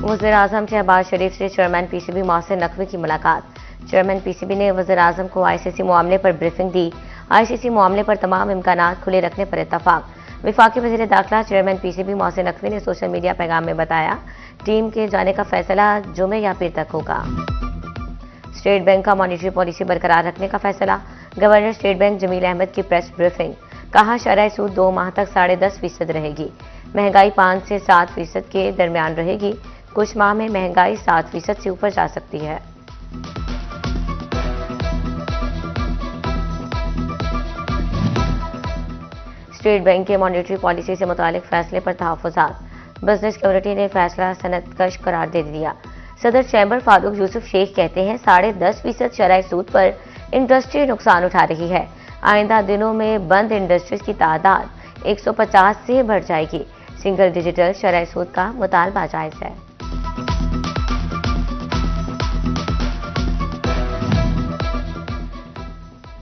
वज़ीर-ए-आज़म शहबाज शरीफ से chairman PCB Mohsin Naqvi की मुलाकात। चेयरमैन पीसीबी ने वज़ीर-ए-आज़म को आईसीसी मामले पर ब्रीफिंग दी। आईसीसी मामले पर तमाम इम्कानात खुले रखने पर इत्तफाक। वफाकी वज़ीर दाखिला चेयरमैन पीसीबी मोहसिन नकवी ने सोशल मीडिया पैगाम में बताया, टीम के जाने का फैसला जुमे या पीर तक होगा। स्टेट बैंक का मॉनेटरी पॉलिसी बरकरार रखने का फैसला। Governor state bank Jameel Ahmed की प्रेस ब्रीफिंग। कहा, शरह सूद 2 माह तक 10.5% रहेगी। महंगाई 5 से 7% के दरमियान रहेगी। कुछ माह में महंगाई 7% से ऊपर जा सकती है। स्टेट बैंक के मॉनेटरी पॉलिसी से मुतालिक फैसले पर तहफ़्फ़ुज़ात। बिजनेस कम्युनिटी ने फैसला सनदकश करार दे दिया। सदर चैम्बर फारूक यूसुफ शेख कहते हैं, 10.5% शरह सूद पर इंडस्ट्री नुकसान उठा रही है। आइंदा दिनों में बंद इंडस्ट्रीज की तादाद 150 से बढ़ जाएगी। सिंगल डिजिटल शरह सूद का मुतालबा जायज़ है।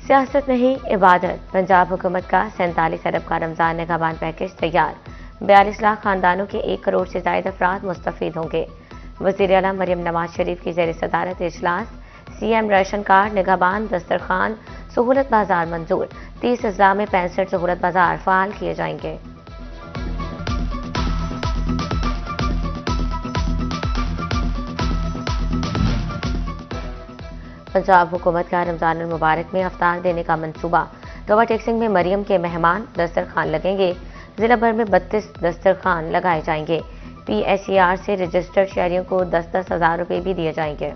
सियासत नहीं, इबादत। पंजाब हुकूमत का 47 अरब का रमजान निगहबान पैकेज तैयार। 42 लाख खानदानों के 1 करोड़ से ज्यादा अफराद मुस्तफीद होंगे। वज़ीर आला मरियम नवाज शरीफ की ज़ेर सदारत इजलास। सीएम राशन कार्ड, निगहबान, दस्तरखान, सहूलत बाजार मंजूर। 30 अजला में 65 सहूलत बाजार फाल किए जाएंगे। पंजाब हुकूमत का रमजान मुबारक में अफ्तार देने का मंसूबा। गवा टेक्सिंग में मरियम के मेहमान दस्तरखान लगेंगे। जिला भर में 32 दस्तरखान लगाए जाएंगे। PSER से रजिस्टर्ड शहरियों को 10-10 हज़ार रुपए भी दिए जाएंगे।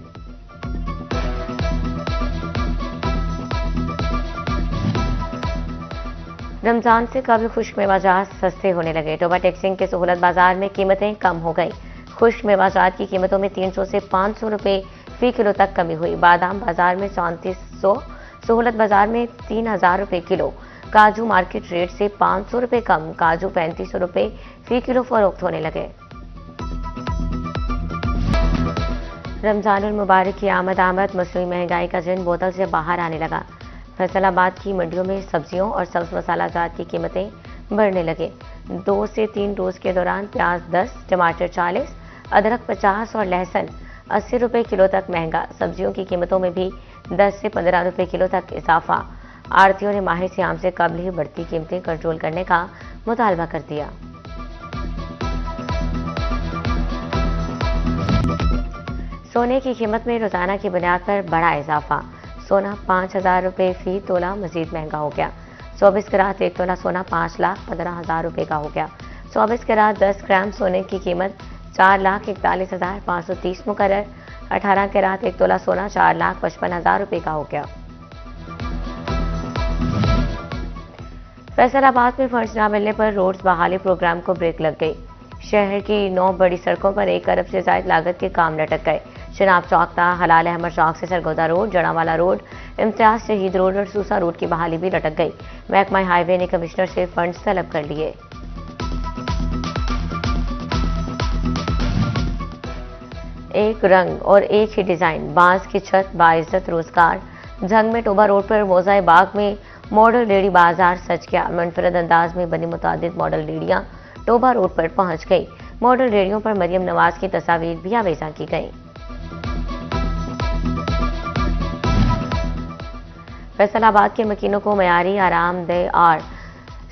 रमजान से कभी खुश्क मेवाजात सस्ते होने लगे। टोबा टेक्सिंग के सहूलत बाजार में कीमतें कम हो गई। खुश्क मेवाजात की कीमतों में 300 से 500 रुपए फी किलो तक कमी हुई। बादाम बाजार में 3400, सहूलत बाजार में 3000 रुपए किलो। काजू मार्केट रेट से 500 रुपए कम, काजू 3500 रुपए फी किलो फरोख्त होने लगे। रमजानुल मुबारक की आमद मसनूई महंगाई का जिन बोतल से बाहर आने लगा। फैसलाबाद की मंडियों में सब्जियों और सब्ज मसाला जात की कीमतें बढ़ने लगे। 2 से 3 रोज के दौरान प्याज 10, टमाटर 40, अदरक 50 और लहसुन 80 रुपए किलो तक महंगा। सब्जियों की कीमतों में भी 10 से 15 रुपए किलो तक इजाफा। आड़तियों ने माह सियाम से कबल ही बढ़ती कीमतें कंट्रोल करने का मुतालबा कर दिया। सोने की कीमत में रोजाना की बुनियाद पर बड़ा इजाफा। सोना 5000 रुपए फी तोला मजीद महंगा हो गया। 24 कैरात 1 तोला सोना 5,15,000 रुपए का हो गया। 24 कैरात 10 ग्राम सोने की कीमत 4,41,530 मुकर्रर। 18 कैरात 1 तोला सोना 4,55,000 रुपए का हो गया। फैसलाबाद में फंड्स न मिलने पर रोड्स बहाली प्रोग्राम को ब्रेक लग गई। शहर की 9 बड़ी सड़कों पर 1 अरब से ज्यादा लागत के काम लटक गए। शनाब चौक था, हलाल अहमद चौक से सरगोदा रोड, जड़ावाला रोड, इम्तियाज शहीद रोड और सूसा रोड की बहाली भी लटक गई। महकमा हाईवे ने कमिश्नर से फंड्स तलब कर लिए। एक रंग और एक ही डिजाइन, बांस की छत बाइज्जत रोजगार। झंग में टोबा रोड पर मोजाए बाग में मॉडल रेडी बाजार सज गया। मुनफरद अंदाज में बनी मुतादिद मॉडल रेडियां टोबा रोड पर पहुंच गई। मॉडल रेडियों पर मरियम नवाज की तस्वीर भी आवेजा की गई। फैसलाबाद के मकीनों को मयारी, आरामदेह और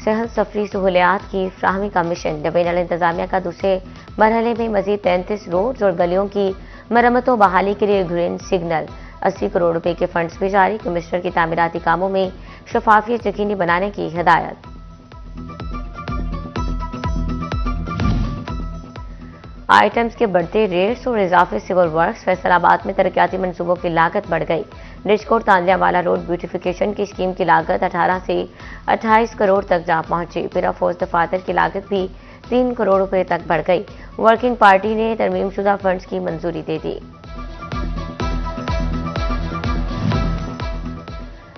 सहल सफरी सहूलियात की फ्राहमी का मिशन। डिवीजनल इंतजामिया का दूसरे मरहले में मजीद 33 रोड और गलियों की मरम्मतों बहाली के लिए ग्रीन सिग्नल। 80 करोड़ रुपए के फंड्स भी जारी। कमिश्नर की तामीराती कामों में शफाफियत यकीनी बनाने की हिदायत। आइटम्स के बढ़ते रेट्स और इजाफे सिविल वर्क्स। फैसलाबाद में तरक्याती मनसूबों की लागत बढ़ गई। रिचकोट तांदियावाला रोड ब्यूटिफिकेशन की स्कीम की लागत 18 से 28 करोड़ तक जा पहुंची। पिरा फौज दफातर की लागत भी 3 करोड़ रुपए तक बढ़ गई। वर्किंग पार्टी ने तरमीमशुदा फंड्स की मंजूरी दे दी।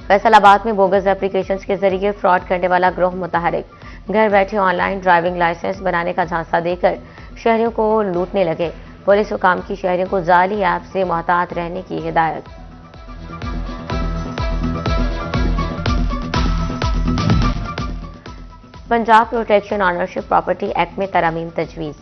फैसलाबाद में बोगस एप्लीकेशंस के जरिए फ्रॉड करने वाला ग्रोह मुतहरिक। घर बैठे ऑनलाइन ड्राइविंग लाइसेंस बनाने का झांसा देकर शहरियों को लूटने लगे। पुलिस हुकाम की शहरियों को जाली ऐप से मोहतात रहने की हिदायत। Punjab protection ownership property act में तरमीम तजवीज़।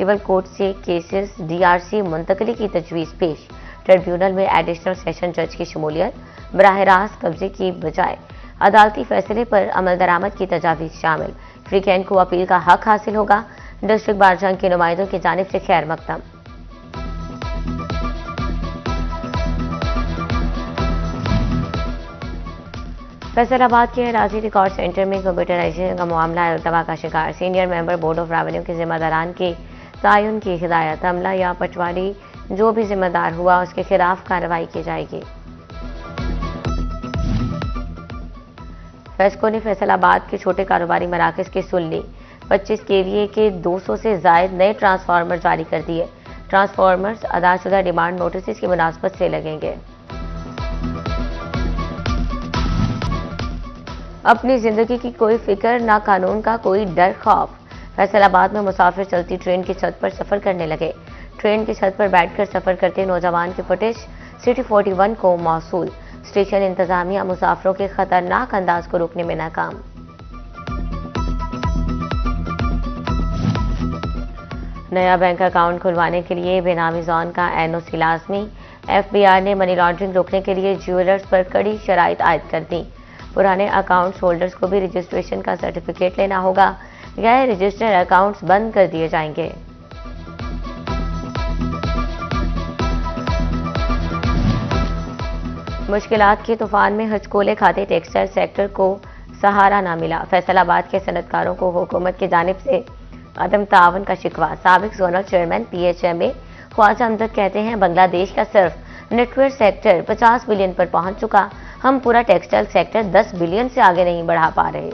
सिविल कोर्ट से केसेस डीआरसी मुंतकली की तजवीज़ पेश। ट्रिब्यूनल में एडिशनल सेशन जज की शमूलियत। बराह रास्त कब्जे की बजाय अदालती फैसले पर अमल दरामद की तजावीज़ शामिल। फ्रीकैंड को अपील का हक हासिल होगा। डिस्ट्रिक्ट बार जंग के नुमाइंदों की जानिब से खैर मकदम। फैसलाबाद के राजी रिकॉर्ड सेंटर में कंप्यूटराइजेशन का मामला इल्तवा का शिकार। Senior member board of revenue के जिम्मेदारान के तयन की हिदायत। अमला या पटवारी जो भी जिम्मेदार हुआ उसके खिलाफ कार्रवाई की जाएगी। फेस्को ने फैसलाबाद के छोटे कारोबारी मराकज की सुन ली। 25 केवीए के 200 से जायद नए ट्रांसफार्मर जारी कर दिए। ट्रांसफार्मर्स अदाशुदा डिमांड नोटिस की मुनासबत से लगेंगे। अपनी जिंदगी की कोई फिक्र, ना कानून का कोई डर खौफ। फैसलाबाद में मुसाफिर चलती ट्रेन की छत पर सफर करने लगे। ट्रेन की छत पर बैठकर सफर करते नौजवान की फुटेज सिटी 41 को मौसूल। स्टेशन इंतजामिया मुसाफिरों के खतरनाक अंदाज को रोकने में नाकाम। नया बैंक अकाउंट खुलवाने के लिए बेनामी जोन का एनओसी लाजमी। एफबीआर ने मनी लॉन्ड्रिंग रोकने के लिए ज्वेलर्स पर कड़ी शराइत आयद कर दी। पुराने अकाउंट होल्डर्स को भी रजिस्ट्रेशन का सर्टिफिकेट लेना होगा। गैर रजिस्टर्ड अकाउंट्स बंद कर दिए जाएंगे। मुश्किलात के तूफान में हचकोले खाते टेक्सटाइल सेक्टर को सहारा ना मिला। फैसलाबाद के सनतकारों को हुकूमत की जानिब से अदम तावन का शिकवा। साबिक zonal chairman PHMA Khawaja Amjad कहते हैं, बांग्लादेश का सिर्फ नेटवेयर सेक्टर 50 बिलियन पर पहुंच चुका। हम पूरा टेक्सटाइल सेक्टर 10 बिलियन से आगे नहीं बढ़ा पा रहे।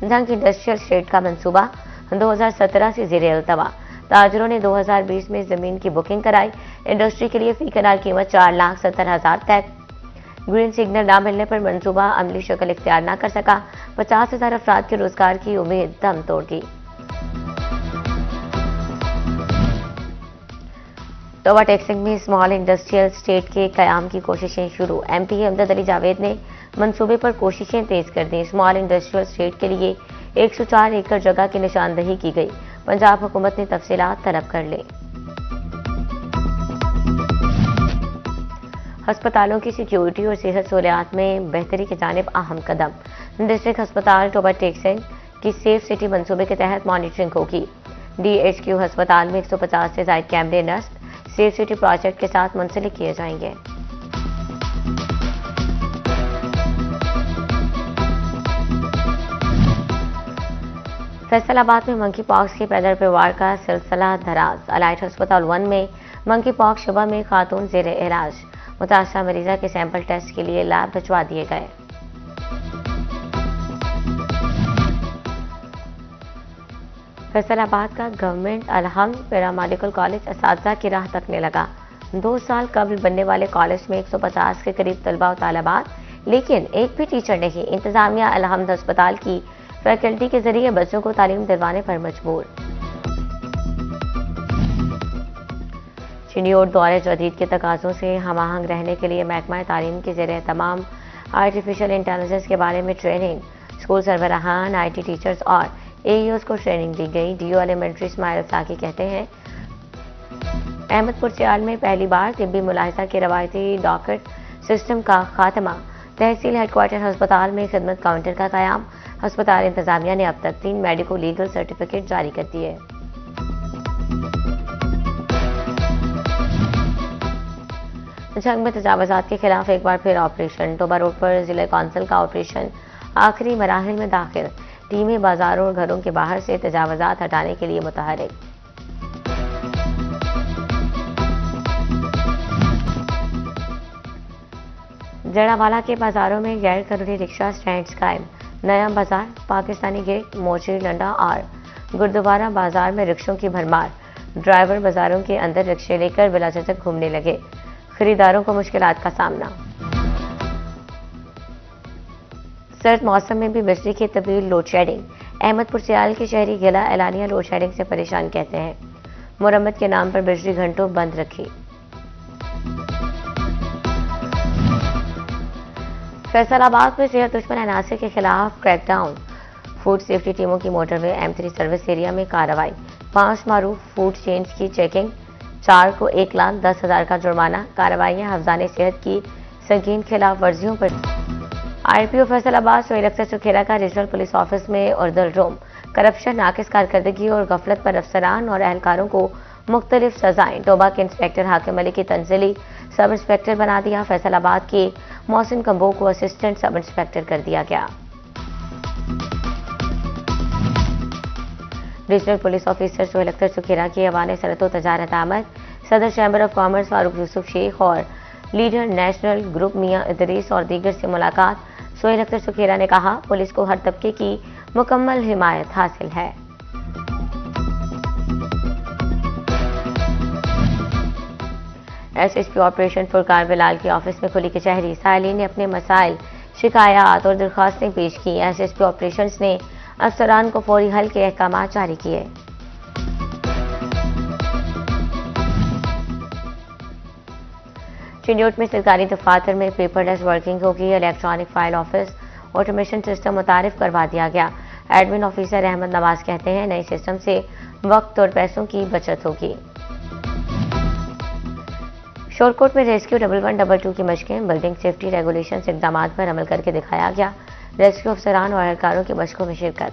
जंग इंडस्ट्रियल स्टेट का मंसूबा 2017 से ज़ेरे अल्तवा। ताजरों ने 2020 में जमीन की बुकिंग कराई। इंडस्ट्री के लिए फी कनाल कीमत 4,70,000 तय। ग्रीन सिग्नल ना मिलने पर मंसूबा अमली शक्ल इख्तियार ना कर सका। 50,000 अफराद के रोजगार की उम्मीद दम तोड़ दी। तोबा टेक्सिंग में स्मॉल इंडस्ट्रियल स्टेट के कयाम की कोशिशें शुरू। MP अमजद अली जावेद ने मंसूबे पर कोशिशें तेज कर दी। स्मॉल इंडस्ट्रियल स्टेट के लिए 104 एकड़ जगह की निशानदही की गई। पंजाब हुकूमत ने तफसीलात तलब कर ली। अस्पतालों की सिक्योरिटी और सेहत सहूलियात में बेहतरी की जानिब अहम कदम। डिस्ट्रिक्ट अस्पताल टोबा टेक्सिंग की सेफ सिटी मंसूबे के तहत मॉनिटरिंग होगी। DHQ अस्पताल में 150 से ज्यादा कैमरे नस्ब सेफ सिटी प्रोजेक्ट के साथ मुंसलिक किए जाएंगे। फैसलाबाद में मंकी पॉक्स के पैदल पे वार का सिलसिला दराज। अलाइट अस्पताल 1 में मंकी पॉक्स शुबा में खातून ज़ेरे इलाज। मुतासरा मरीजा के सैंपल टेस्ट के लिए लैब भिजवा दिए गए। फैसलाबाद का गवर्नमेंट अलहम्द पैरामेडिकल कॉलेज असातिज़ा की राह तकने लगा। 2 साल कबल बनने वाले कॉलेज में 150 के करीब तलबा और तालिबात, लेकिन एक भी टीचर नहीं। इंतजामिया अलहम्द अस्पताल की फैकल्टी के जरिए बच्चों को तालीम दिलवाने पर मजबूर। चीनी और दौरे जदीद के तकाज़ों से हमआहंग रहने के लिए महकमा तालीम के ज़रिए तमाम आर्टिफिशियल इंटेलिजेंस के बारे में ट्रेनिंग। स्कूल सरबराहान, IT टीचर्स और AEOs को ट्रेनिंग दी गई। DO एलिमेंट्री इस्माइल साकी कहते हैं, अहमदपुर सियाल में पहली बार तिब्बी मुलाहिजा के रवायती डॉकेट सिस्टम का खात्मा। तहसील हेडक्वार्टर अस्पताल में खिदमत काउंटर का कयाम। अस्पताल इंतजामिया ने अब तक 3 मेडिको लीगल सर्टिफिकेट जारी कर दिए। जंग में तजावजात के खिलाफ एक बार फिर ऑपरेशन। टोबा रोड पर जिला कौंसिल का ऑपरेशन आखिरी मराहिल में दाखिल। टीमें बाजारों और घरों के बाहर से तजावजात हटाने के लिए मुतहरिक। जड़ावाला के बाजारों में गैर कानूनी रिक्शा स्टैंड कायम। नया बाजार, पाकिस्तानी गेट, मोची लंडा और गुरुद्वारा बाजार में रिक्शों की भरमार। ड्राइवर बाजारों के अंदर रिक्शे लेकर बिला झिझक घूमने लगे। खरीदारों को मुश्किलात का सामना। सर्द मौसम में भी बिजली की तब्दील लोड शेडिंग। अहमदपुर सियाल के शहरी गिला एलानिया लोड शेडिंग से परेशान कहते हैं। मुरम्मत के नाम पर बिजली घंटों बंद रखी। फैसलाबाद में सेहत दुश्मन अनासर के खिलाफ क्रैकडाउन। फूड सेफ्टी टीमों की मोटरवे M3 सर्विस एरिया में कार्रवाई। 5 मारूफ फूड चेन्स की चेकिंग। 4 को 1,10,000 का जुर्माना। कार्रवाइयां हफ्जाने सेहत की संगीन खिलाफ वर्जियों पर। IPO फैसलाबाद सोहेल अख्तर सुखेरा का रीजनल पुलिस ऑफिस में उर्दल रूम। करप्शन, नाकिस कारकर्दगी और गफलत पर अफसरान और एहलकारों को मुख्तलिफ सजाएं। टोबा के इंस्पेक्टर हाकिम अली की तंजिली सब इंस्पेक्टर बना दिया। फैसलाबाद के मोहसिन कंबो को असिस्टेंट सब इंस्पेक्टर कर दिया गया। Regional police officer Sohail Akhtar Sukhera के हवाले सरतो तजारत अहमद, सदर chamber of commerce Farooq Yousuf Sheikh और leader national group Mian Idrees और दीगर से मुलाकात। सोहेल अख्तर सुखेरा ने कहा, पुलिस को हर तबके की मुकम्मल हिमायत हासिल है। SSP ऑपरेशन फुरकान बिलाल के ऑफिस में खुली कचहरी। साइलिन ने अपने मसाइल, शिकायत और दरख्वास्तें पेश की। SSP ऑपरेशंस ने अफसरान को फौरी हल के अहकाम जारी किए। चिन्योट में सरकारी दफातर में पेपरलेस वर्किंग होगी। Electronic file office automation system मुतारिफ करवा दिया गया। एडमिन ऑफिसर अहमद नवाज कहते हैं, नए सिस्टम से वक्त और पैसों की बचत होगी। शोरकोट में रेस्क्यू 1112 की मशकें। बिल्डिंग सेफ्टी रेगुलेशन इकदाम पर अमल करके दिखाया गया। रेस्क्यू अफसरान और एहलकारों की मशकों में शिरकत।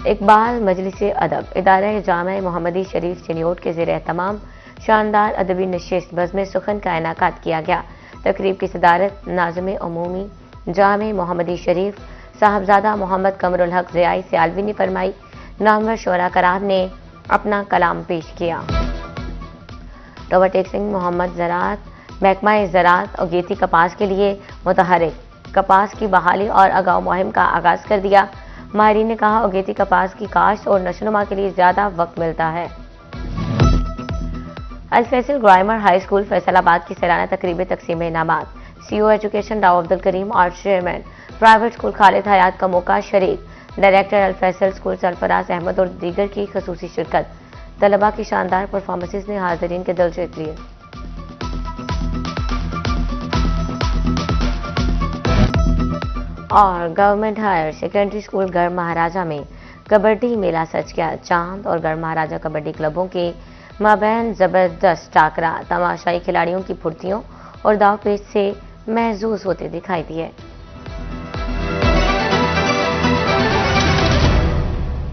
इकबाल मजलिस अदब इदारा जामा मोहम्मदी शरीफ चिन्योट के ज़ेर एहतमाम शानदार अदबी नशिस्त बज़्म सुखन का इनाकात किया गया। तकरीब की सदारत नाज़िम अमूमी जामा मोहम्मदी शरीफ साहबजादा मोहम्मद कमरुल हक ज़ियाई सियालवी ने फरमाई। नामवर शोरा करार ने अपना कलाम पेश किया। टोबा टेक सिंह मोहम्मद ज़राअत महकमा ज़राअत और गेती कपास के लिए मुतहरिक। कपास की बहाली और अगाव मुहिम का आगाज कर दिया। माहिरीन ने कहा, अगेती कपास की काश्त और नशोनुमा के लिए ज्यादा वक्त मिलता है। Al Faisal grammar high school Faisalabad की सलाना तकरीब तकसीम इनामात। CO एजुकेशन राव अब्दुल करीम और chairman private school Khalid Hayat का मौका शरीक। डायरेक्टर अल फैसल स्कूल सरफराज अहमद और दीगर की खसूसी शिरकत। तलबा की शानदार परफॉर्मेंसेस ने हाजिरीन के दिल जीत लिए। और गवर्नमेंट हायर सेकेंडरी स्कूल गढ़ महाराजा में कबड्डी मेला सच गया। चांद और गढ़ महाराजा कबड्डी क्लबों के माबैन जबरदस्त टाकरा तमाशाई खिलाड़ियों की फुर्तियों और दावपेच से महसूस होते दिखाई दिए।